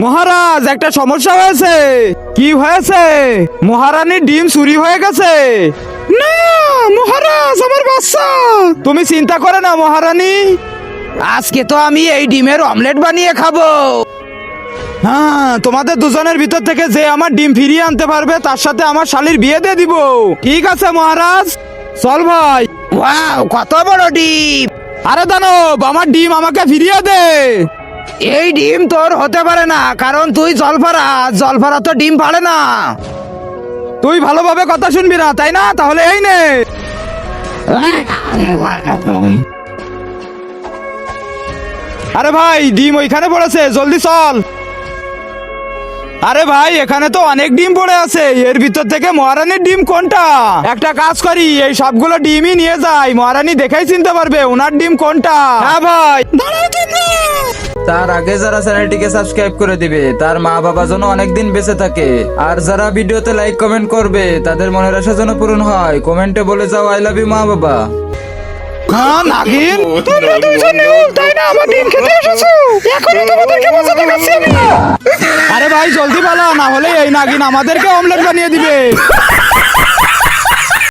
মহারাজ, একটা সমস্যা হয়েছে। কি হয়েছে? মহারানীর ডিম চুরি হয়ে গেছে। না মহারাজ, আমার বাচ্চা। তুমি চিন্তা করে না মহারানী, আজকে তো আমি এই ডিমের অমলেট বানিয়ে খাবো। হ্যাঁ, তোমাদের দুজনের ভিতর থেকে যে আমার ডিম ফিরিয়ে আনতে পারবে তার সাথে আমার শালির বিয়ে দিয়ে দিব। ঠিক আছে মহারাজ, চল ভাই। ওয়াও, কত বড় ডিম! আরে দানব, আমার ডিম আমাকে ফিরিয়ে দে। এই ডিম তোর হতে পারে না, কারণ তুই জলফারা। জলফারা তো ডিম পারে না। তুই ভালোভাবে কথা শুনবি না, তাই না? তাহলে এই নে। আরে ভাই, ডিম ওইখানে পড়েছে, জলদি চল। আরে ভাই, এখানে তো অনেক ডিম পড়ে আছে, এর ভিতর থেকে মহারানীর ডিম কোনটা? একটা কাজ করি, এই সবগুলো ডিমই নিয়ে যাই, মহারানী দেখেই চিনতে পারবে ওনার ডিম কোনটা। হ্যাঁ ভাই। তার আগে যারা চ্যানেলটিকে সাবস্ক্রাইব করে দিবে তার মা বাবা যেন অনেকদিন বেঁচে থাকে, আর যারা ভিডিওতে লাইক কমেন্ট করবে তাদের মনের আশা যেন পূরণ হয়, কমেন্টে বলে যাও আই লাভ ইউ মা বাবা। হ্যাঁ নাগিন, তোমরা দুইজনেও তাই না আমার ডিম খেতে এসেছো? এখনই তোমাদেরকে মজা দেখাচ্ছি আমি। আরে ভাই জলদি পালা, না হলে এই নাগিন আমাদেরকে অমলেট বানিয়ে দিবে।